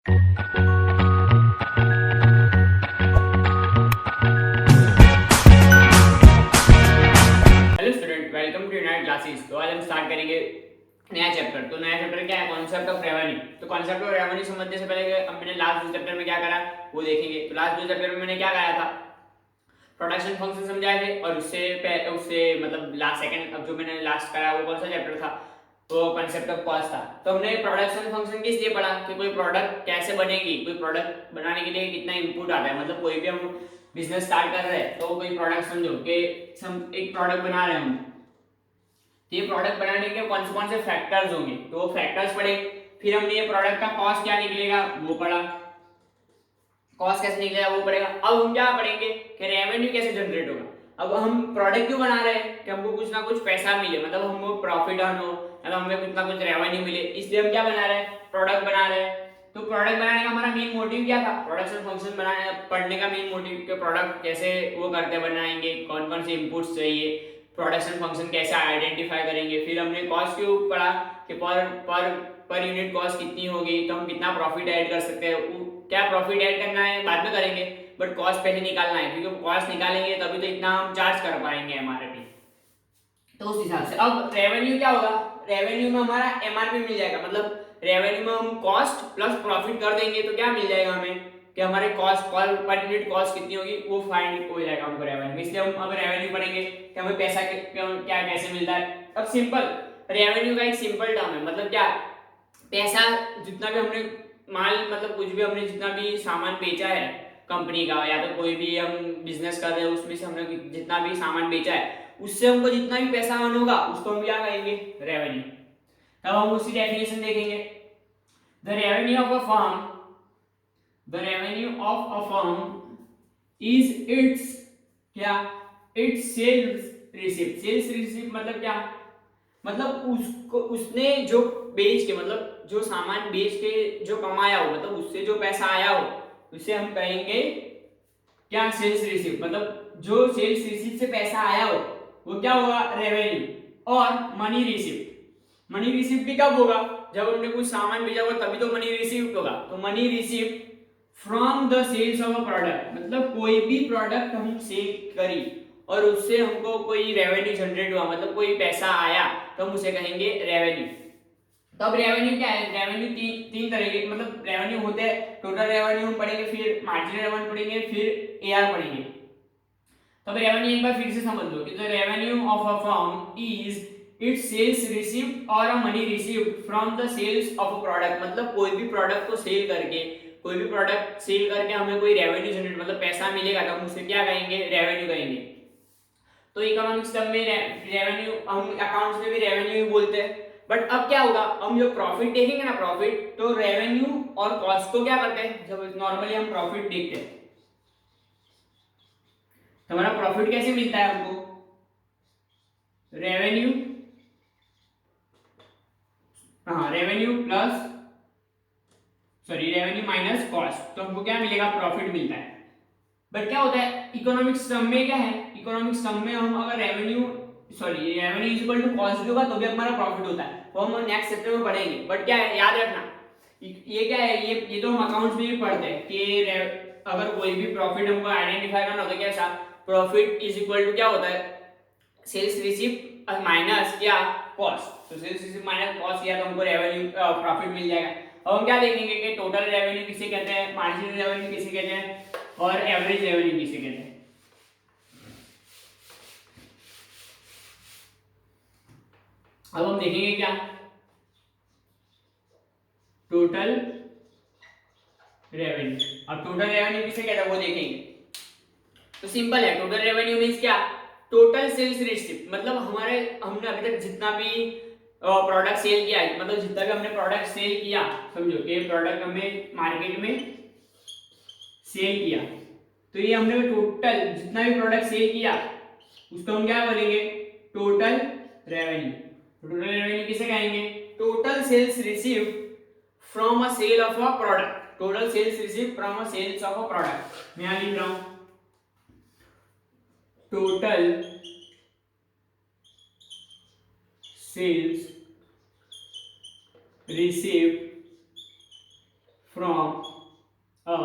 Hello student, welcome to unite classes. तो आज हम स्टार्ट करेंगे नया चैप्टर। तो नया चैप्टर क्या है? Concept of revenue. तो कॉन्सेप्ट ऑफ रेवेन्यू समझने से पहले हमने लास्ट दो चैप्टर में क्या करा वो देखेंगे। तो लास्ट दो चैप्टर में मैंने क्या कराया था? प्रोडक्शन फंक्शन समझाए थे। और उससे मतलब लास्ट सेकंड अब जो मैंने लास्ट कराया वो कौन सा चैप्टर था? तो कॉन्सेप्ट ऑफ कॉस्ट था। तो हमने प्रोडक्शन फंक्शन किस लिए पढ़ा कि कोई प्रोडक्ट कैसे बनेगी, कोई प्रोडक्ट बनाने के लिए कितना इनपुट आता है। मतलब कोई भी हम बिजनेस स्टार्ट कर रहे हैं तो कोई प्रोडक्ट समझो कि एक प्रोडक्ट बना रहे हैं हम। तो ये प्रोडक्ट बनाने के कौन से फैक्टर्स होंगे, तो वो फैक्टर्स पढ़े। फिर हमने ये प्रोडक्ट का कॉस्ट क्या निकलेगा वो पढ़ा। कॉस्ट कैसे निकलेगा वो पड़ेगा। अब हम क्या पढ़ेंगे कि रेवेन्यू कैसे जनरेट होगा। अब हम प्रोडक्ट क्यों बना रहे हैं कि हमको कुछ ना कुछ पैसा मिले, मतलब हमको प्रॉफिट अर्न हो, मतलब हमें कुछ ना कुछ रेवेन्यू मिले, इसलिए हम क्या बना रहे हैं? प्रोडक्ट बना रहे हैं। तो प्रोडक्ट बनाने का हमारा मेन मोटिव क्या था? प्रोडक्शन फंक्शन बनाने पढ़ने का मेन मोटिव कि प्रोडक्ट कैसे वो करते बनाएंगे, कौन कौन से इनपुट्स चाहिए, प्रोडक्शन फंक्शन कैसे आइडेंटिफाई करेंगे। फिर हमने कॉस्ट क्यों पढ़ा कि पर पर पर यूनिट कॉस्ट कितनी होगी तो हम कितना प्रॉफिट ऐड कर सकते हैं। क्या प्रॉफिट ऐड करना है बाद में करेंगे, बट कॉस्ट पहले निकालना है, क्योंकि कॉस्ट निकालेंगे तभी तो इतना हम चार्ज कर पाएंगे एमआरपी। तो उस हिसाब से अब रेवेन्यू क्या होगा? रेवेन्यू में हमारा एमआरपी मिल जाएगा। मतलब रेवेन्यू में हम कॉस्ट प्लस प्रॉफिट कर देंगे तो क्या मिल जाएगा हमें कि हमारे कॉस्ट पर यूनिट कॉस्ट कितनी होगी वो फाइंड हो जाएगा हमको रेवेन्यू। इसलिए हम अब रेवेन्यू पढ़ेंगे कि हमें पैसा क्या कैसे मिलता है। अब सिंपल रेवेन्यू का एक सिंपल टर्म है। मतलब क्या? पैसा जितना भी हमने माल, मतलब कुछ भी हमने जितना भी सामान बेचा है कंपनी का, या तो कोई भी हम बिजनेस कर रहे हैं उसमें से हमने जितना भी सामान बेचा है उससे हमको जितना भी पैसा अर्न होगा उसको हम क्या कहेंगे? रेवेन्यू। तब हम उसकी डेफिनेशन देखेंगे। The revenue of a firm the revenue of a firm is its क्या? Its sales receipt. Sales receipt मतलब क्या? मतलब उसको उसने जो बेच के, मतलब जो सामान बेच के जो कमाया हो, मतलब उससे जो पैसा आया हो उसे हम कहेंगे क्या? Sales receipt. मतलब जो सेल्स रिसीप्ट से पैसा आया हो वो क्या होगा? रेवेन्यू। और मनी रिसीप्ट, मनी रिसीप्ट भी कब होगा? जब हमने कुछ सामान भेजा होगा तभी तो मनी रिसीप्ट होगा। तो money receipt from the sales of a product, मतलब कोई भी प्रोडक्ट हम सेल करी और उससे हमको कोई रेवेन्यू जनरेट हुआ, मतलब कोई पैसा आया तो हम उसे कहेंगे रेवेन्यू। तो अब रेवेन्यू क्या है? रेवेन्यू तीन तरह के मतलब रेवेन्यू होते हैं। टोटल रेवेन्यू हम पढ़ेंगे, फिर मार्जिनल रेवेन्यू पढ़ेंगे, फिर एआर पढ़ेंगे। तो अब रेवेन्यू एक बार फिर से समझ लो कि the revenue of a firm is its sales received और a money received from the sales of a product. मतलब कोई भी प्रोडक्ट को सेल करके, कोई भी प्रोडक्ट सेल करके हमें कोई रेवेन्यू जनरेट, मतलब पैसा मिलेगा तो हम उसे क्या कहेंगे? रेवेन्यू कहेंगे। तो इकोनॉमिक्स टर्म में रेवेन्यू, हम अकाउंट्स में भी रेवेन्यू ही बोलते हैं। बट अब क्या होगा? हम जो प्रॉफिट देखेंगे ना, प्रॉफिट, तो रेवेन्यू और कॉस्ट को क्या करते हैं? जब नॉर्मली हम प्रॉफिट देखते हैं तो हमारा प्रॉफिट कैसे मिलता है हमको? रेवेन्यू, हाँ, revenue plus, sorry, revenue minus cost, तो हमको क्या मिलेगा? प्रॉफिट मिलता है। बट क्या होता है इकोनॉमिक्स टर्म में? क्या है इकोनॉमिक्स टर्म में? हम अगर revenue, sorry, revenue is equal to cost भी होगा तो भी हमारा प्रॉफिट होता है, वो हम नेक्स्ट चैप्टर में पढ़ेंगे। बट क्या है, याद रखना, ये क्या है, ये तो हम अकाउंट्स में भी पढ़ते हैं कि अगर कोई भी प्रॉफिट हमको आइडेंटिफाई करना होता है कैसा? प्रॉफिट इज इक्वल टू क्या होता है? सेल्स रिसीप्ट माइनस क्या? कॉस्ट। तो सेल्स रिसीप्ट माइनस कॉस्ट किया तो हमको रेवेन्यू प्रॉफिट मिल जाएगा। अब हम क्या देखेंगे कि टोटल रेवेन्यू किसे कहते हैं, मार्जिनल रेवेन्यू किसे कहते हैं, और एवरेज रेवेन्यू किसे कहते हैं। अब हम देखेंगे क्या? Total revenue. अब टोटल रेवेन्यू किसे कहते हैं वो देखेंगे। तो सिंपल है, टोटल रेवेन्यू मींस क्या? Total sales receipt. मतलब हमारे, हमने अभी तक जितना भी प्रोडक्ट सेल किया है, मतलब जितना भी हमने प्रोडक्ट सेल किया, समझो कि प्रोडक्ट हमने मार्केट में सेल किया, तो ये हमने टोटल जितना भी प्रोडक्ट सेल किया उसको हम क्या बोलेंगे? Total revenue. टोटल रेवेन्यू किसे कहेंगे? Total sales received from a sale of a product. Total sales received from a sales of a product. मैं यहां लिख रहा हूं total sales received from a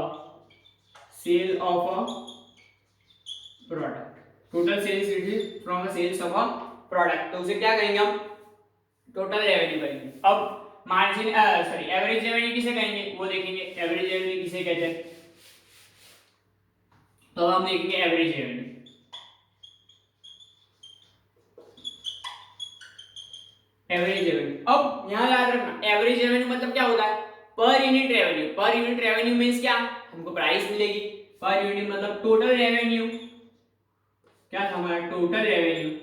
sale of a product, total sales receive from a sales of a product, तो उसे क्या कहेंगे हम, टोटल रेवेन्यू कहेंगे। अब मार्जिन सॉरी एवरेज रेवेन्यू किसे कहेंगे वो देखेंगे, एवरेज रेवेन्यू किसे कहते हैं, तो हम देखेंगे एवरेज रेवेन्यू। एवरेज रेवेन्यू, अब यहाँ याद रखना एवरेज रेवेन्यू मतलब क्या होता है, per unit revenue. Per unit revenue means क्या, हमको प्राइस मिलेगी, पर यूनिट मतलब टोटल रेवेन्यू, क्या था हमारा total revenue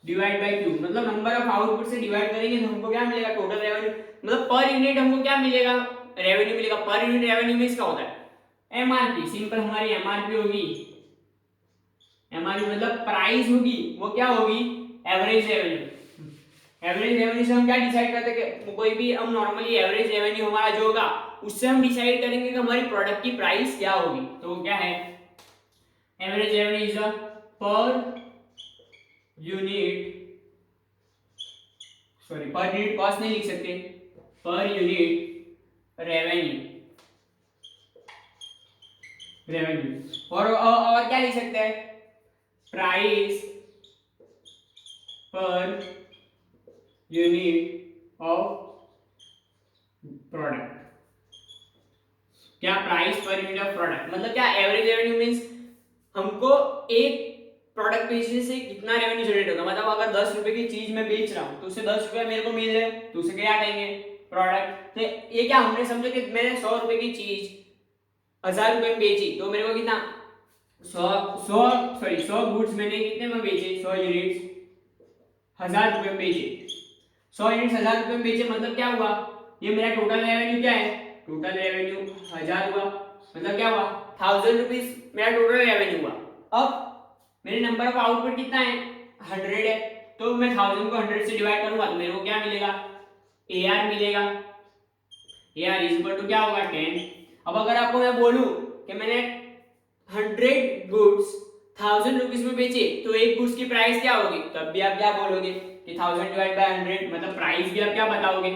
divide by Q, मतलब नंबर ऑफ आउटपुट से डिवाइड करेंगे तो हमको क्या मिलेगा, टोटल रेवेन्यू, मतलब पर यूनिट हमको क्या मिलेगा, रेवेन्यू मिलेगा। पर यूनिट रेवेन्यू मींस क्या होता है, एमआरपी, सिंपल हमारी एमआरपी होगी, एमआरपी मतलब प्राइस होगी, वो क्या होगी, एवरेज रेवेन्यू। एवरेज रेवेन्यू से हम क्या डिसाइड करते हैं कि कोई भी हम नॉर्मली एवरेज रेवेन्यू हमारा जो होगा उससे हम डिसाइड करेंगे कि हमारी प्रोडक्ट की प्राइस क्या होगी, तो वो क्या है, average revenue is a per unit, sorry per unit cost नहीं लिख सकते, पर यूनिट रेवेन्यू, रेवेन्यू और क्या लिख सकते हैं, price per unit of product, क्या price per unit of product मतलब क्या, एवरेज रेवेन्यू मींस हमको एक प्रोडक्ट बेचने से कितना रेवेन्यू जनरेट होगा, मतलब अगर 10 रुपए की चीज मैं बेच रहा हूँ तो उससे 10 रुपए मेरे को मिल रहे हैं, तो उसे क्या कहेंगे, प्रोडक्ट। तो ये क्या हमने समझो कि मैंने 100 रुपए की चीज 1000 रुपए में बेची, तो मेरे को कितना 100 गुड्स मैंने कितने में बेचे, 100 यूनिट्स 1000 रुपए में बेचे, 100 यूनिट्स 1000 रुपए में बेचे, मतलब क्या हुआ, ये मेरा टोटल रेवेन्यू क्या है, टोटल रेवेन्यू 1000 हुआ, मतलब क्या हुआ 1000 रुपीज मेरा टोटल रेवेन्यू हुआ। अब मेरे नंबर ऑफ आउटपुट कितना है, 100 है, तो मैं 1000 को 100 से डिवाइड करूंगा तो मेरे को क्या मिलेगा, AR मिलेगा, AR इज इक्वल टू क्या होगा 10। अब अगर आपको मैं बोलूं कि मैंने 100 गुड्स 1000 रुपीज में बेचे, तो एक गुड्स की प्राइस क्या होगी, तब भी आप क्या बोलोगे कि 1000 डिवाइड बाय 100, मतलब प्राइस भी आप क्या बताओगे,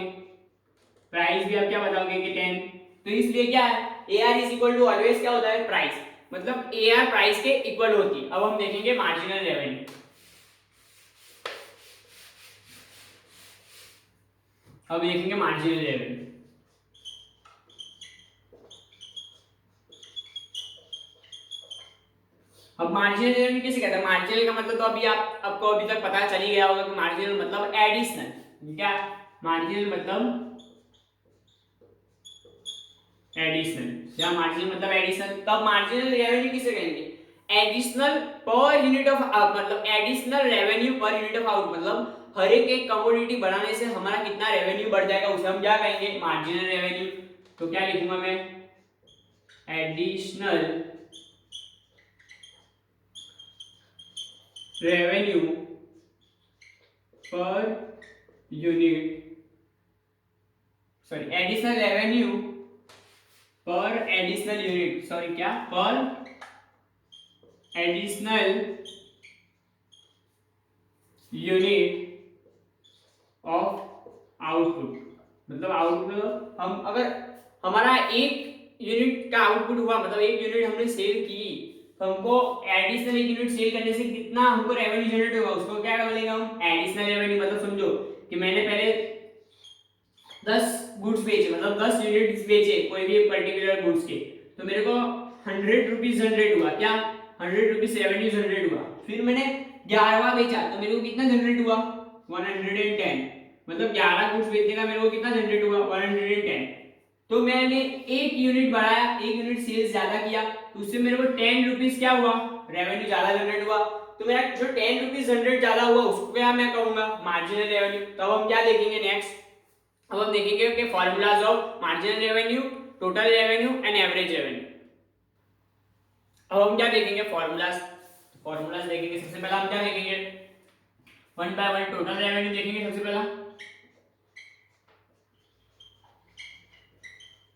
प्राइस भी आप क्या बताओगे कि 10। तो इसलिए क्या है, AR is equal to always क्या होता है, प्राइस, मतलब AR प्राइस के इक्वल होती है। अब हम देखेंगे मार्जिनल रेवेन्यू, अब देखेंगे मार्जिनल रेवेन्यू। अब मार्जिनल रेवेन्यू किसे कहते हैं, मार्जिनल का मतलब तो अभी आपको अभी तक पता चल ही गया होगा कि मार्जिनल मतलब एडिशनल, क्या मार्जिनल मतलब एडिशनल, या मार्जिनल मतलब एडिशनल, तब मार्जिनल रेवेन्यू किसे कहेंगे, एडिशनल पर यूनिट ऑफ मतलब एडिशनल रेवेन्यू पर यूनिट ऑफ आउट, मतलब हर एक कमोडिटी बढ़ाने से हमारा कितना रेवेन्यू बढ़ जाएगा उसे हम क्या कहेंगे, मार्जिनल रेवेन्यू। तो क्या लिखूंगा मैं, additional revenue per unit, sorry additional revenue पर एडिशनल यूनिट, सॉरी क्या, पर एडिशनल यूनिट ऑफ आउटपुट, मतलब आउटपुट हम अगर हमारा एक यूनिट का आउटपुट हुआ, मतलब एक यूनिट हमने सेल की, तो हमको एडिशनल एक यूनिट सेल करने से कितना हमको रेवेन्यू जनरेट होगा, उसको क्या बोलेंगे हम, एडिशनल रेवेन्यू। मतलब समझो कि मैंने पहले 10 गुड्स बेचे, मतलब 10 यूनिट्स बेचे कोई भी पर्टिकुलर गुड्स के, तो मेरे को 100 रुपीज जनरेट हुआ, क्या 100 रुपीज रेवेन्यू जनरेट हुआ। फिर मैंने 11वां बेचा तो मेरे को कितना जनरेट हुआ, 110, मतलब 11 गुड्स बेचने का मेरे को कितना जनरेट हुआ, 110। तो मैंने एक यूनिट बढ़ाया, एक यूनिट सेल्स ज्यादा किया, तो उससे मेरे को 10 रुपीज क्या हुआ, रेवेन्यू ज्यादा जनरेट हुआ। तो मेरा जो 10 रुपीज जनरेट ज्यादा हुआ उसको क्या मैं कहूंगा, मार्जिनल रेवेन्यू। तब हम क्या देखेंगे नेक्स्ट, अब हम देखेंगे कि formulas of marginal revenue, total revenue and average revenue. अब हम क्या देखेंगे, फॉर्मूलाज, फॉर्मूलाज देखेंगे। सबसे पहला हम क्या देखेंगे, one by one total revenue देखेंगे। सबसे पहला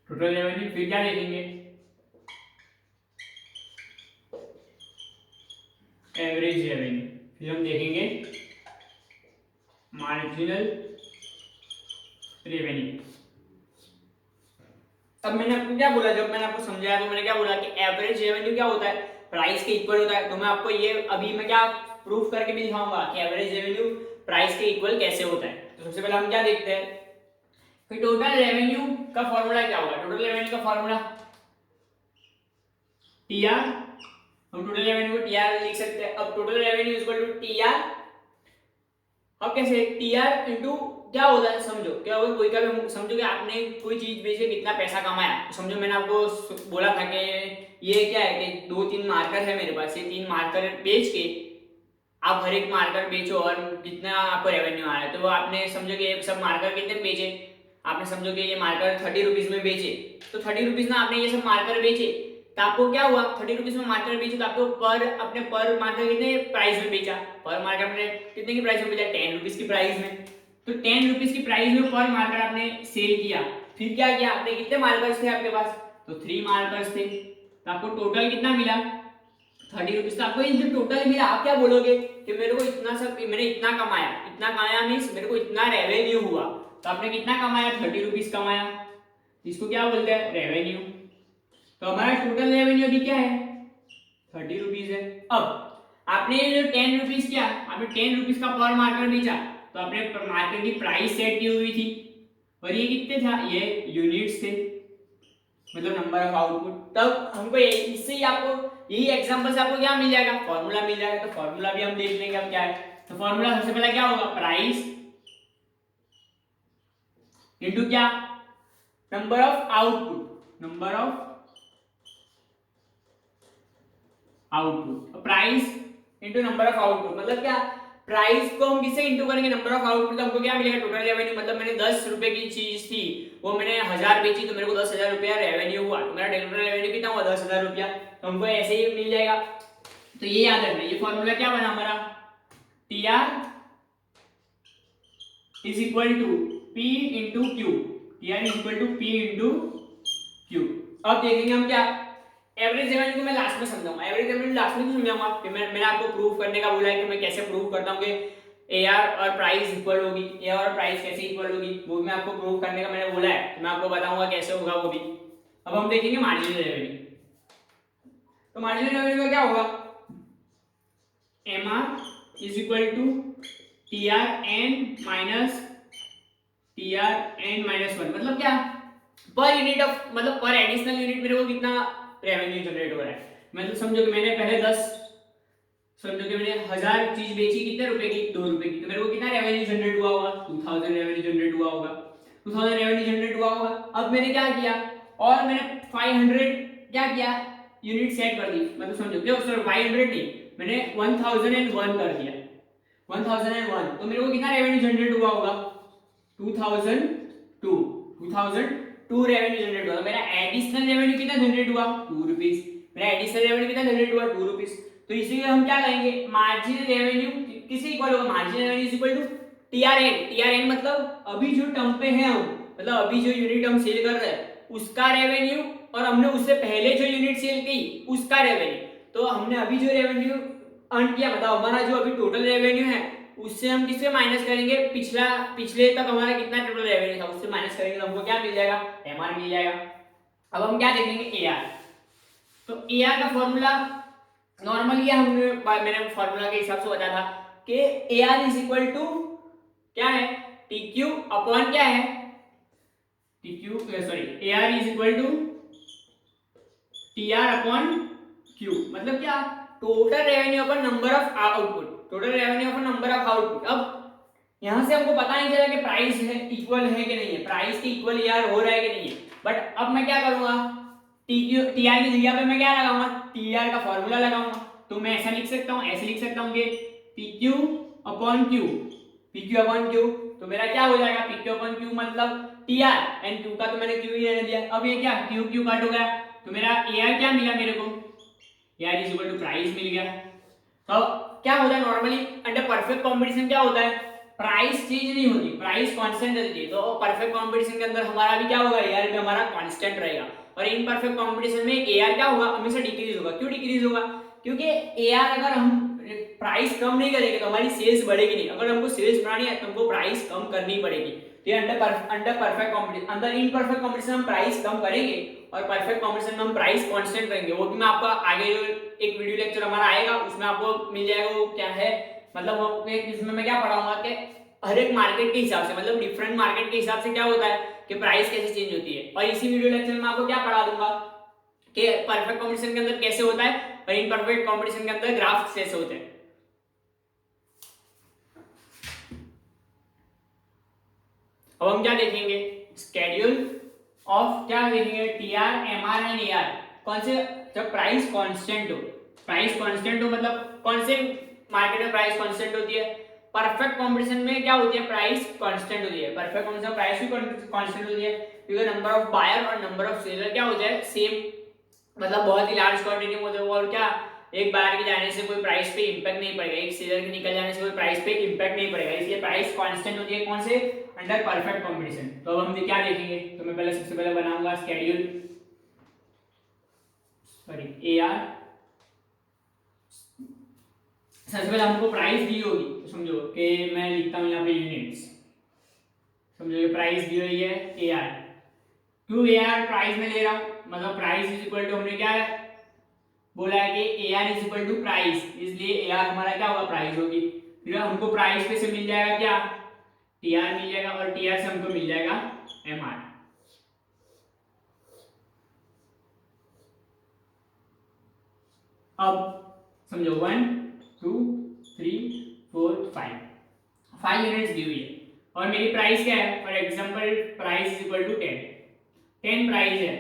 टोटल रेवेन्यू, फिर क्या देखेंगे, एवरेज रेवेन्यू, फिर हम देखेंगे मार्जिनल रेवेन्यू। अब मैंने आपको क्या बोला, जब मैंने आपको समझाया तो मैंने क्या बोला कि एवरेज रेवेन्यू क्या होता है, प्राइस के इक्वल होता है। तो मैं आपको ये अभी मैं क्या प्रूफ करके भी दिखाऊंगा कि एवरेज रेवेन्यू प्राइस के इक्वल कैसे होता है। तो सबसे पहले हम क्या देखते हैं कि टोटल रेवेन्यू का फॉर्मूला क्या होगा। टोटल रेवेन्यू का फॉर्मूला टीआर, हम टोटल रेवेन्यू को टीआर लिख सकते हैं। अब total revenue equal to TR, अब कैसे, टीआर इनटू क्या होता है समझो, क्या होगा, कोई का भी समझो कि आपने कोई चीज बेच के कितना पैसा कमाया। तो समझो मैंने आपको बोला था कि ये क्या है कि 2-3 मार्कर है मेरे पास, ये 3 मार्कर बेच के आप हर एक मार्कर बेचो और कितना आपको रेवेन्यू आ रहा है। तो आपने समझो कि ये सब मार्कर कितने बेचे, आपने समझो कि ये मार्कर 30 रुपीज में बेचे, तो 30 रुपीज में आपने ये सब मार्कर बेचे, तो आपको क्या हुआ, 30 रुपीज में मार्कर बेचे तो आपको पर मार्कर कितने प्राइस में बेचा, पर मार्कर आपने कितने की प्राइस में बेचा, 10 रुपीज की प्राइस में। तो 10 रुपीज की प्राइस में पर मार्कर आपने सेल किया। फिर क्या किया आपने, कितने मार्कर्स थे आपके पास, तो 3 मार्कर्स थे, तो आपको टोटल कितना मिला, 30 रुपीज। तो आपको ये जो टोटल मिला, आप क्या बोलोगे कि मेरे को इतना सब, मैंने इतना कमाया मीन्स मेरे को इतना रेवेन्यू हुआ। तो आपने कितना कमाया, 30 रुपीज कमाया, इसको क्या बोलते हैं, रेवेन्यू। तो हमारा टोटल रेवेन्यू अभी क्या है, 30 रुपीज है। अब आपने जो 10 रुपीज किया, आपने 10 रुपीज का पर मार्कर बेचा, तो आपने मार्कर की प्राइस सेट की हुई थी, और ये कितने था, ये यूनिट्स थे, मतलब नंबर ऑफ आउटपुट। तब हमको इससे ही आपको यही एग्जांपल से आपको क्या मिल जाएगा, फॉर्मूला मिल जाएगा। तो फॉर्मूला भी हम देख लेंगे अब क्या है। तो फॉर्मूला सबसे पहले क्या होगा, प्राइस इनटू क्या, number of output, number of output, price into number of output, मतलब क्या, प्राइस को हम किससे इंटू करेंगे, नंबर ऑफ आउटपुट, तो हमको क्या मिलेगा, टोटल रेवेन्यू। मतलब मैंने 10 रुपए की चीज थी, वो मैंने 1000 बेची, तो मेरे को 10,000 रुपया रेवेन्यू हुआ, तो मेरा टोटल रेवेन्यू कितना हुआ, 10,000 रुपया। तो हमको ऐसे ही मिल जाएगा। तो ये याद रखना, ये फॉर्मूला क्या बना हमारा, T R is equal to P into Q, T R is equal to P into Q. अब देखेंगे हम क्या, एवरेज रेवेन्यू को मैं लास्ट में समझाऊंगा, एवरेज रेवेन्यू लास्ट में समझाऊंगा कि मैंने आपको प्रूफ करने का बोला है कि मैं कैसे प्रूफ करता हूँ कि एआर और प्राइस इक्वल होगी, एआर और प्राइस कैसे इक्वल होगी, वो मैं आपको प्रूफ करने का मैंने बोला है, तो मैं आपको बताऊंगा कैसे होगा वो भी। अब हम देखेंगे मार्जिनल रेवेन्यू। तो मार्जिनल रेवेन्यू का क्या होगा, MR is equal to TR N minus one, मतलब क्या, पर यूनिट ऑफ, मतलब पर एडिशनल यूनिट मेरे को कितना रेवेन्यू जनरेट हो रहा है। मतलब समझो कि मैंने पहले 1000 चीज बेची, कितने रुपए की, 2 रुपए की, तो मेरे को कितना रेवेन्यू जनरेट हुआ होगा, 2000 रेवेन्यू जनरेट हुआ होगा, 2000 रेवेन्यू जनरेट हुआ होगा। अब मैंने क्या किया, और मैंने 500 क्या किया, यूनिट सेट कर दी, मतलब समझो क्यों, सर 500 नहीं, मैंने 1001 कर दिया, 1001, तो मेरे को कितना रेवेन्यू जनरेट हुआ होगा, 2002 रेवेन्यू जनरेट हुआ। मेरा एडिशनल रेवेन्यू कितना जनरेट हुआ, 2 रुपीस, मेरा एडिशनल रेवेन्यू कितना जनरेट हुआ, 2 रुपीस। तो इसीलिए हम क्या करेंगे, मार्जिनल रेवेन्यू किससे इक्वल होगा, marginal revenue is equal to TRN. TRN मतलब अभी जो टर्म पे है हम, मतलब अभी जो यूनिट हम सेल कर रहे हैं उसका रेवेन्यू, और हमने उससे पहले जो यूनिट सेल की उसका रेवेन्यू। तो हमने अभी जो रेवेन्यू अर्न किया, मतलब हमारा जो अभी टोटल रेवेन्यू है उससे हम किससे माइनस करेंगे, पिछले तक हमारा कितना टोटल रेवेन्यू था उससे माइनस करेंगे, तो हमको क्या मिल जाएगा, एमआर मिल जाएगा। अब हम क्या देखेंगे, एआर। तो एआर का फॉर्मूला नॉर्मली मैंने फॉर्मूला के हिसाब से बताया था कि एआर इज इक्वल टू क्या है, टी क्यू अपॉन क्या है, AR is equal to TR upon Q, मतलब क्या, total revenue upon number of output, total revenue upon number of output. अब यहां से हमको पता नहीं चला कि प्राइस है इक्वल है कि नहीं है, प्राइस के इक्वल यार हो रहा है कि नहीं है, बट अब मैं क्या करूंगा, टीआर की जगह पे मैं क्या लगाऊंगा, टीआर का फॉर्मूला लगाऊंगा। तो मैं ऐसा लिख सकता हूं, ऐसे लिख सकता हूं कि PQ upon Q, PQ upon Q, तो मेरा क्या हो जाएगा, पीक्यू अपॉन क्यू मतलब टीआर एंड क्यू का तो मैंने क्यू ही रहने दिया। अब ये क्या, क्यू क्यू कट हो गया, तो मेरा एआर क्या मिला मेरे को, AR is equal to price मिल गया। तो क्या होता है नॉर्मली अंडर परफेक्ट कंपटीशन क्या होता है, प्राइस चेंज नहीं होती, प्राइस कांस्टेंट रहती है। तो परफेक्ट कंपटीशन के अंदर हमारा भी क्या होगा, एआर भी हमारा कांस्टेंट रहेगा, और इन परफेक्ट कंपटीशन में एआर क्या होगा, हमेशा डिक्रीज होगा। क्यों डिक्रीज होगा, क्योंकि एआर अगर हम प्राइस कम नहीं करेंगे तो हमारी सेल्स बढ़ेगी नहीं, अगर हमको सेल्स बढ़ानी है तो हमको प्राइस कम करनी पड़ेगी। तो ये अंडर परफेक्ट कॉम्पिटिशन, अंदर इनपरफेक्ट कॉम्पिटिशन हम प्राइस कम करेंगे और परफेक्ट कॉम्पिटिशन में हम प्राइस कांस्टेंट करेंगे। वो भी मैं आपको आगे जो एक वीडियो लेक्चर हमारा आएगा उसमें आपको मिल जाएगा वो क्या है, मतलब वो इसमें मैं क्या पढ़ाऊंगा कि हर एक मार्केट के हिसाब से, मतलब डिफरेंट मार्केट के हिसाब से क्या होता है कि प्राइस कैसे चेंज होती है। और इसी वीडियो लेक्चर में आपको क्या पढ़ा दूंगा कि परफेक्ट कॉम्पिटिशन के अंदर कैसे होता है और इनपरफेक्ट कॉम्पिटिशन के अंदर ग्राफ्स कैसे होते हैं। अब हम क्या देखेंगे, स्केड्यूल ऑफ क्या देखेंगे, टीआर, एमआर एंड एआर। कौन से, जब प्राइस कांस्टेंट हो, प्राइस कांस्टेंट हो मतलब कौन से मार्केट में प्राइस कांस्टेंट होती है, परफेक्ट कंपटीशन में क्या होती है, प्राइस कांस्टेंट होती है। परफेक्ट कंपटीशन में प्राइस भी कांस्टेंट होती है क्योंकि नंबर ऑफ बायर और नंबर ऑफ सेलर क्या होता है सेम, मतलब बहुत ही लार्ज क्वांटिटी में होते हैं। और क्या, एक बायर के जाने से कोई प्राइस पे इंपैक्ट नहीं पड़ेगा, एक सेलर के निकल जाने से कोई प्राइस पे इंपैक्ट नहीं पड़ेगा, इसलिए प्राइस कांस्टेंट होती है कौन से, अंडर परफेक्ट कंपटीशन। तो अब हम क्या देखेंगे, तो मैं पहले सबसे पहले बनाऊंगा स्केड्यूल, सॉरी एआर। सबसे पहले हमको प्राइस दी होगी तो समझो कि मैं लिखता हूं यहाँ पे यूनिट्स, समझो ये प्राइस दी हुई है एआर। क्यों एआर प्राइस में ले रहा हूं, मतलब प्राइस इज इक्वल टू, हमने क्या है बोला है कि AR is equal to price, इसलिए एआर हमारा क्या होगा, प्राइस होगी। फिर हमको प्राइस पे से मिल जाएगा क्या, टीआर मिल जाएगा, और टीआर से हमको मिल जाएगा एमआर। अब समझो 1 2 3 4 5 यूनिट्स दी हुई है और मेरी प्राइस क्या है, for example price is equal to 10 price है,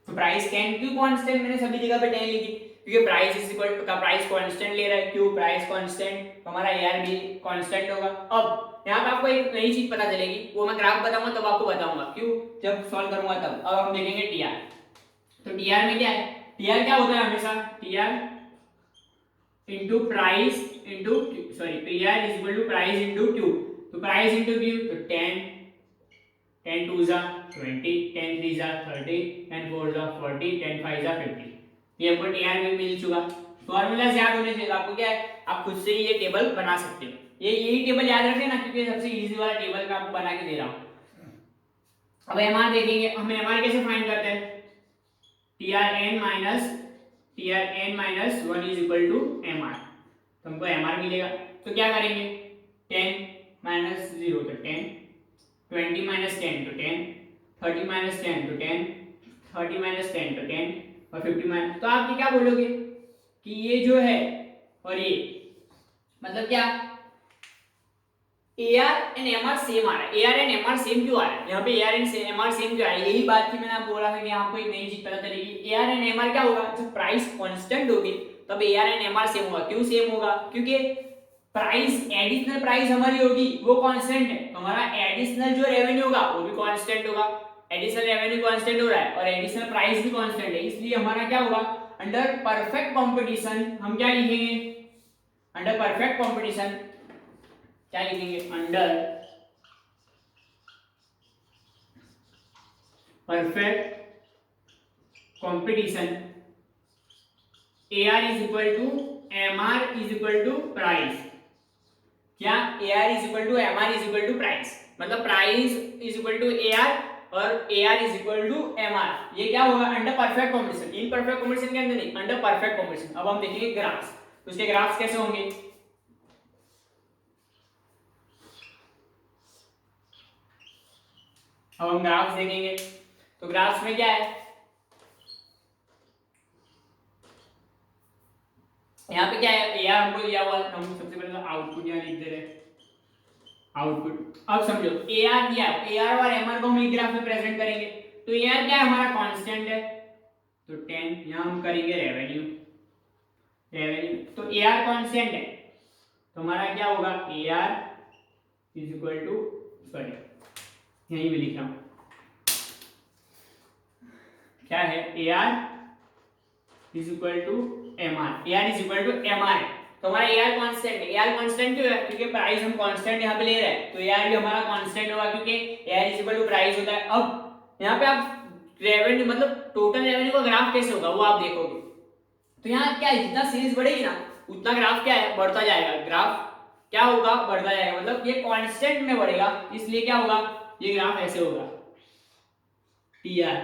तो प्राइस 10 क्यों कांस्टेंट, मैंने सभी जगह पे 10 लिखी क्योंकि प्राइस इज इक्वल टू का प्राइस कांस्टेंट ले रहा है। क्यों प्राइस कांस्टेंट, तो हमारा एआर भी कांस्टेंट होगा। अब यहाँ पे आपको एक नई चीज पता चलेगी, वो मैं ग्राफ बताऊंगा तब आपको बताऊंगा, क्यों, जब सॉल्व करूंगा तब। अब हम देखेंगे टीआर, तो टीआर में क्या है, टीआर क्या होता है हमेशा, TR into price into, sorry TR is equal to price into Q, तो प्राइस इंटू क्यू, तो 10 2 जा 20, 10 3 जा 30, 10 4 जा 40, 10 5 जा 50। ये हमको टीआर में मिल चुका। फॉर्मूला याद होने चाहिए, आपको क्या है, आप खुद से ये टेबल बना सकते हो। ये यही टेबल याद रखें ना, क्योंकि सबसे इजी वाला टेबल मैं आपको बना के दे रहा हूँ। अब एमआर देखेंगे, हम एमआर कैसे फाइंड करते हैं, TRN minus 1 is equal to MR, तो हमको एमआर मिलेगा। तो क्या करेंगे, 10 माइनस 0 तो 10, 20 माइनस 10 तो 10, 30 माइनस 10 तो 10, 30 माइनस 10 तो 10 और 50 माइनस, तो आप क्या बोलोगे कि ये जो है और ये मतलब क्या, AR एंड MR सेम आ रहा है। AR एंड MR सेम क्यों आ रहा है, यहाँ पे AR एंड MR सेम क्यों आ रहा है, यही बात थी मैंने आपको बोला था कि आपको एक नई चीज पता चलेगी। AR एंड MR क्या होगा, जब प्राइस कांस्टेंट होगी तब AR एंड MR सेम होगा। क्यों सेम होगा, क्योंकि प्राइस, एडिशनल प्राइस हमारी होगी वो कांस्टेंट है, हमारा एडिशनल जो रेवेन्यू होगा वो भी कांस्टेंट होगा। एडिशनल रेवेन्यू कांस्टेंट हो रहा है और एडिशनल प्राइस भी कांस्टेंट है, इसलिए हमारा क्या होगा, अंडर परफेक्ट कंपटीशन हम क्या लिखेंगे, अंडर परफेक्ट कंपटीशन क्या लिखेंगे, under perfect competition AR is equal to MR is equal to price. क्या, AR is equal to MR is equal to price, मतलब price is equal to AR और AR is equal to MR। ये क्या होगा, under perfect competition, in perfect competition के अंदर नहीं, under perfect competition. अब हम देखेंगे ग्राफ्स, तो उसके ग्राफ्स कैसे होंगे, अब हम ग्राफ्स देखेंगे। तो ग्राफ्स में क्या है, यहाँ पे क्या है, AR हमको दिया हुआ है, हम सबसे पहले तो आउटपुट यहाँ लिख दे रहे हैं, आउटपुट। अब समझो AR दिया है, AR और MR को हम एक ग्राफ में प्रेजेंट करेंगे। तो AR क्या है, हमारा कांस्टेंट है, तो 10, यहाँ हम करेंगे रेवेन्यू, तो AR कांस्टेंट है तो हमारा क्या होगा, AR is equal to, sorry यहीं भी लिख रहा हूं, क्या है, AR is equal to MR, AR is equal to MR है, तो हमारा AR कांस्टेंट है। AR कांस्टेंट क्यों है, क्योंकि प्राइस हम कांस्टेंट यहाँ पे ले रहे हैं, तो AR भी हमारा कांस्टेंट होगा क्योंकि AR is equal to price होता है। अब यहाँ पे आप रेवेन्यू, मतलब टोटल रेवेन्यू का ग्राफ कैसे होगा वो आप देखोगे, तो यहाँ क्या है, जितना सीरीज बढ़ेगी ना उतना ग्राफ क्या है, बढ़ता जाएगा, ग्राफ क्या होगा, बढ़ता जाएगा, मतलब ये कांस्टेंट में बढ़ेगा, इसलिए क्या होगा, ये ग्राफ ऐसे होगा, टीआर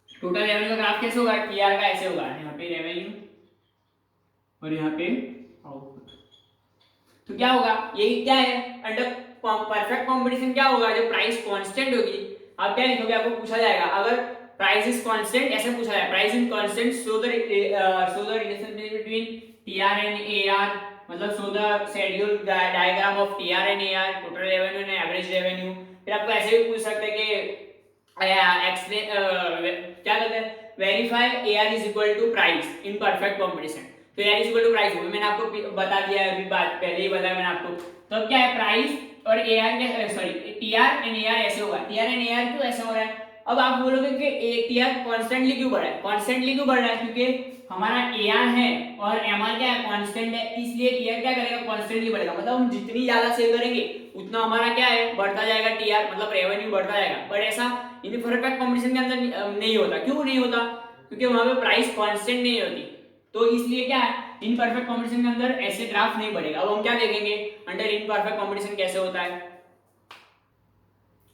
टोटल रेवेन्यू का ग्राफ कैसे होगा, टीआर का ऐसे होगा, यहाँ पे रेवेन्यू और यहाँ पे आउटपुट। तो क्या होगा, यही क्या है, अंडर परफेक्ट कंपटीशन क्या होगा, जो प्राइस कांस्टेंट होगी, आप क्या लिखोगे, आपको पूछा जाएगा अगर प्राइस इज कांस्टेंट, ऐसे पूछा जाए price is constant, show the relationship between TR and AR, मतलब show the schedule diagram of TR and AR, total revenue and average revenue. फिर आपको ऐसे भी पूछ सकते हैं कि एक्सप्लेन क्या कहते हैं, verify AR is equal to price in perfect competition. तो AR is equal to price मैंने आपको बता दिया है, अभी बात पहले ही बताया मैंने आपको। तो अब क्या है, प्राइस और एआर के सॉरी टीआर एंड एआर ऐसे होगा, टीआर एंड एआर क्यों ऐसे हो रहा है, अब आप बोलोगे कि टीआर कांस्टेंटली क्यों बढ़ रहा है, कांस्टेंटली क्यों बढ़ रहा है, क्योंकि हमारा एआर है और एमआर क्या है, कांस्टेंट है, इसलिए टीआर क्या करेगा, कांस्टेंटली बढ़ेगा, मतलब हम जितनी ज्यादा सेल करेंगे उतना हमारा क्या है, बढ़ता जाएगा टीआर, मतलब रेवेन्यू बढ़ता जाएगा। बट ऐसा इन परफेक्ट कंपटीशन के अंदर नहीं होता, क्यों नहीं होता, क्योंकि वहां पे प्राइस कांस्टेंट नहीं होती, तो इसलिए क्या है, इन परफेक्ट कंपटीशन के अंदर ऐसे ग्राफ नहीं बढ़ेगा। अब हम क्या देखेंगे, अंडर इन परफेक्ट कंपटीशन कैसे होता है,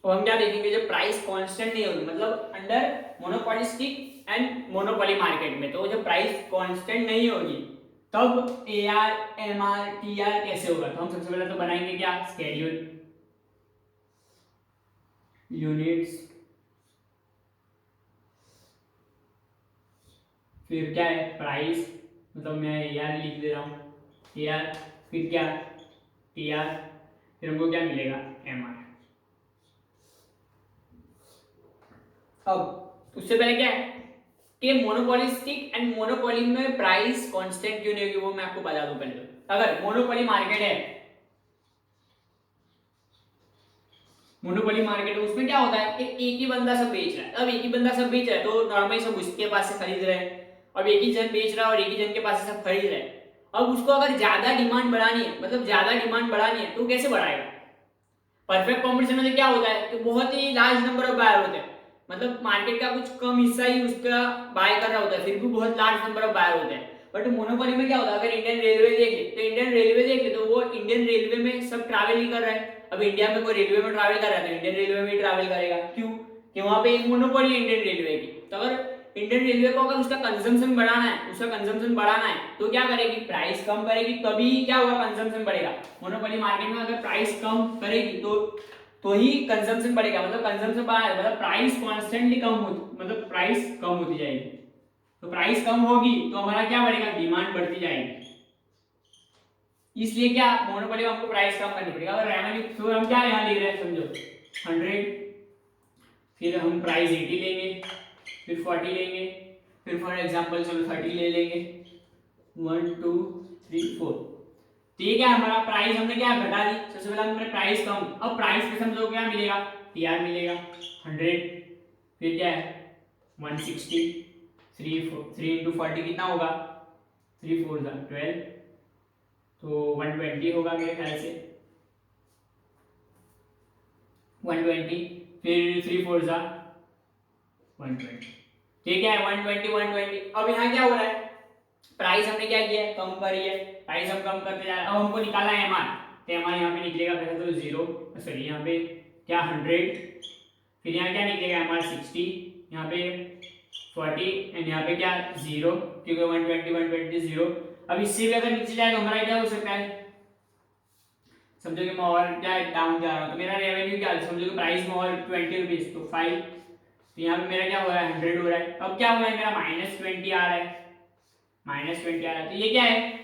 और हम क्या देखेंगे, जब प्राइस कांस्टेंट नहीं होगी, मतलब under monopolistic and monopoly market में, तो जब प्राइस कांस्टेंट नहीं होगी तब एआर एमआर टीआर कैसे होगा। तो हम सबसे पहले तो बनाएंगे क्या, स्केड्यूल यूनिट्स, फिर क्या है प्राइस, मतलब मैं एआर लिख दे रहा हूँ एआर, फिर क्या टीआर, फिर हमको क्या मिलेगा, एमआर। अब उससे पहले क्या है कि मोनोपोलिस्टिक एंड मोनोपोली में प्राइस कांस्टेंट क्यों नहीं होगी, वो मैं आपको बता दूं पहले। अगर मोनोपोली मार्केट है, मोनोपोली मार्केट है, उसमें क्या होता है कि एक ही बंदा सब बेच रहा है, अब एक ही बंदा सब बेच रहा है तो नॉर्मली सब उसके पास से खरीद रहे हैं, अब एक ही जन बेच रहा है और एक ही जन के पास से सब खरीद रहे हैं। अब उसको अगर ज्यादा डिमांड बढ़ानी है, मतलब ज्यादा डिमांड बढ़ानी है, तो कैसे बढ़ाएगा, परफेक्ट कॉम्पिटिशन में क्या होता है कि बहुत ही लार्ज नंबर ऑफ बायर होते हैं, मतलब मार्केट का कुछ कम हिस्सा ही उसका बाय कर रहा होता है, फिर भी बहुत लार्ज नंबर ऑफ बायर होते हैं। बट मोनोपोली में क्या होता है, अगर इंडियन रेलवे देख ले, तो इंडियन रेलवे देख ले तो वो इंडियन रेलवे में सब ट्रैवल ही कर रहा है। अब इंडिया में कोई रेलवे में ट्रैवल कर रहा है तो इंडियन रेलवे में ही ट्रैवल करेगा, क्यों कि वहां पे एक मोनोपोली इंडियन रेलवे की। तो अगर इंडियन रेलवे को अगर उसका कंजम्पशन बढ़ाना है, उसका कंजम्पशन बढ़ाना है, तो क्या करेगी, प्राइस कम करेगी, तभी क्या होगा, कंजम्पशन बढ़ेगा। मोनोपोली मार्केट में अगर प्राइस कम करेगी तो ही कंजम्पशन बढ़ेगा, मतलब कंजम्पशन बढ़ा है, मतलब प्राइस कांस्टेंटली कम होती, मतलब प्राइस कम होती जाएगी, तो प्राइस कम होगी तो हमारा क्या बढ़ेगा, डिमांड बढ़ती जाएगी, इसलिए क्या मोनोपोली में हमको प्राइस कम करनी पड़ेगी। अगर रेवेन्यू तो हम क्या यहाँ ले रहे हैं, समझो 100, फिर हम प्राइस 80 लेंगे, फिर 40 लेंगे, फिर फॉर एग्जांपल चलो 30 ले लेंगे, 1 2 3 4, ठीक है, हमारा प्राइस हमने क्या घटा दी, सबसे पहले हमने प्राइस कम, अब प्राइस पे समझो क्या मिलेगा, टीआर मिलेगा 100, फिर क्या है 160, 3 into 40 कितना होगा, 3 4 12, तो 120 होगा मेरे ख्याल से, 120, फिर 3 4 120, ठीक है 120 120। अब यहाँ क्या हो रहा है, प्राइस हमने क्या किया है, कम करी है, प्राइस हम कम करते जा रहे हैं। अब हमको निकालना है एमआर, तो एमआर यहाँ पे निकलेगा पहले तो 0, सॉरी यहाँ पे क्या 100, फिर यहाँ क्या निकलेगा एमआर 60, यहाँ पे 40 एंड यहाँ पे क्या 0, क्योंकि 120 0। अब इससे भी अगर नीचे जाए तो हमारा क्या हो सकता है, समझो कि मैं और क्या डाउन जा रहा हूँ, तो मेरा रेवेन्यू क्या है, समझो कि प्राइस में और 20 रुपीज, तो 5, तो यहाँ पे मेरा क्या हो रहा है 100 हो रहा है। अब क्या हो रहा है, मेरा -20 आ रहा है, -20 आ रहा है, तो ये क्या है,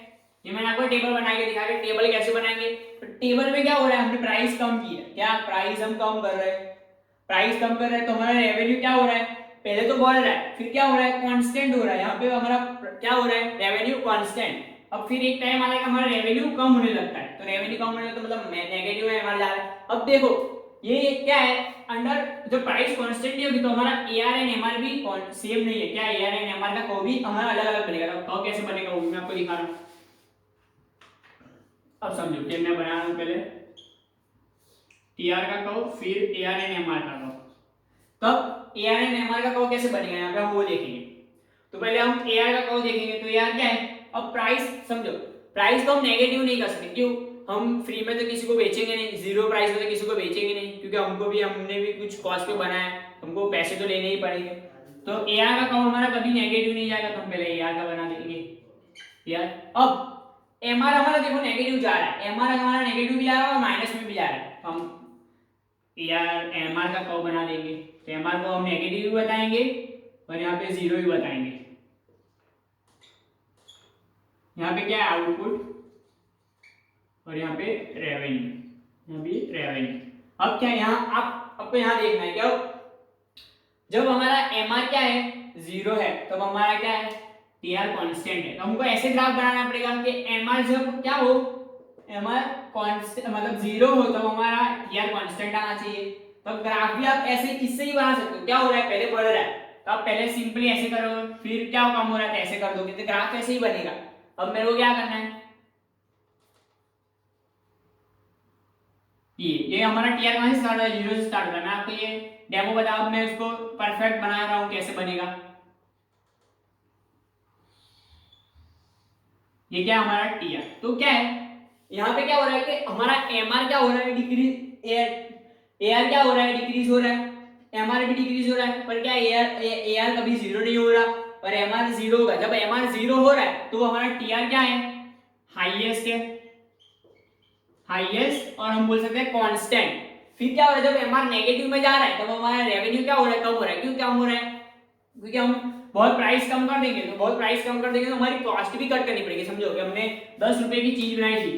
ये मैंने आपको टेबल बना के दिखा के, टेबल कैसे बनाएंगे, तो टेबल में क्या हो रहा है, हमने प्राइस कम की है, क्या प्राइस हम कम कर रहे हैं, प्राइस कम कर रहे हैं तो हमारा रेवेन्यू क्या हो रहा है, पहले तो बढ़ रहा है, फिर क्या हो रहा है, कांस्टेंट हो रहा है, यहाँ पे हमारा क्या हो रहा है, रेवेन्यू कांस्टेंट। अब फिर एक टाइम आएगा हमारा रेवेन्यू कम होने लगता है, तो रेवेन्यू कम होने लगता है मतलब नेगेटिव में हमारा जा रहा है। अब देखो ये क्या है, अंडर जब प्राइस कांस्टेंट नहीं होगी तो हमारा एआर एंड एमआर भी सेम नहीं है, क्या एआर एंड एमआर का कर्व भी हमारा अलग अलग बनेगा, तो कर्व कैसे बनेगा वो भी मैं आपको दिखा रहा हूं। अब समझो कि मैं बना रहा हूं पहले टीआर का कर्व, फिर एआर एंड एमआर का कर्व, तब एआर एंड एमआर का कर्व कैसे बनेगा यहाँ पे हम वो देखेंगे। तो पहले हम एआर का कर्व देखेंगे, तो एआर क्या है, अब प्राइस समझो, प्राइस को हम नेगेटिव नहीं कर सकते, क्यों, हम फ्री में तो किसी को बेचेंगे नहीं, जीरो प्राइस में तो किसी को बेचेंगे नहीं, क्योंकि हमने भी कुछ कॉस्ट पे बनाया है, हमको पैसे तो लेने ही पड़ेंगे। तो AR का कर्व हमारा कभी नेगेटिव नहीं जाएगा, तो हम पहले AR का बना देंगे यार। अब MR हमारा देखो नेगेटिव जा रहा है, MR हमारा नेगेटिव भी जा रहा है और माइनस में भी जा रहा है, तो हम MR का कर्व बना देंगे। तो MR को हम नेगेटिव भी बताएंगे और यहाँ पे जीरो भी बताएंगे। यहाँ पे क्या है आउटपुट और यहाँ पे रेवेन्यू, यहाँ भी रेवेन्यू। अब क्या यहाँ आपको यहाँ देखना है क्या, जब हमारा MR क्या है जीरो है, तब हमारा क्या है TR कांस्टेंट है। तो हमको ऐसे ग्राफ बनाना पड़ेगा कि MR जब क्या हो, MR कांस्टेंट मतलब जीरो हो, तब हमारा TR कांस्टेंट आना चाहिए। तो ग्राफ भी आप ऐसे इससे ही बना सकते हो। क्या हो रहा है, पहले बढ़ रहा है तो आप पहले सिंपली ऐसे करो, फिर क्या कम हो रहा है तो ऐसे कर दोगे, तो ग्राफ ऐसे ही बनेगा। अब मेरे को क्या करना है, ये हमारा TR कहां से स्टार्ट होता है, जीरो से स्टार्ट होता है। मैं आपको ये डेमो बताऊं, मैं इसको परफेक्ट बना रहा हूं कैसे बनेगा। ये क्या हमारा TR, तो क्या है यहाँ पे क्या हो रहा है कि हमारा MR क्या हो रहा है डिक्रीज, AR क्या हो रहा है डिक्रीज हो रहा है, MR भी डिक्रीज हो रहा है, पर क्या AR कभी जीरो नहीं हो रहा और MR जीरो होगा। जब MR जीरो हो रहा है तो हमारा TR क्या है हाईएस्ट है, हाईएस्ट, और हम बोल सकते हैं कांस्टेंट। फिर क्या हो रहा है, जब MR नेगेटिव में जा रहा है तब हमारा रेवेन्यू क्या हो रहा है, कम हो रहा है। क्यों कम हो रहा है, क्योंकि हम बहुत प्राइस कम कर देंगे, तो बहुत प्राइस कम कर देंगे तो हमारी कॉस्ट भी कट करनी पड़ेगी। समझो कि हमने 10 रुपए की चीज बनाई थी,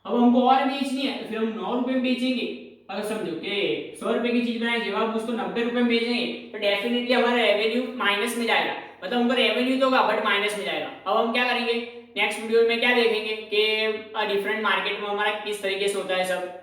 अब हमको और बेचनी है, तो फिर हम 9 रुपए में बेचेंगे। अगर समझो कि 100 रुपए की चीज बनाई थी, अब उसको 90 रुपए में बेचेंगे, तो डेफिनेटली हमारा रेवेन्यू माइनस में जाएगा। मतलब हमको रेवेन्यू तो होगा बट माइनस में जाएगा। अब हम क्या करेंगे, नेक्स्ट वीडियो में क्या देखेंगे कि डिफरेंट मार्केट में हमारा किस तरीके से होता है सब।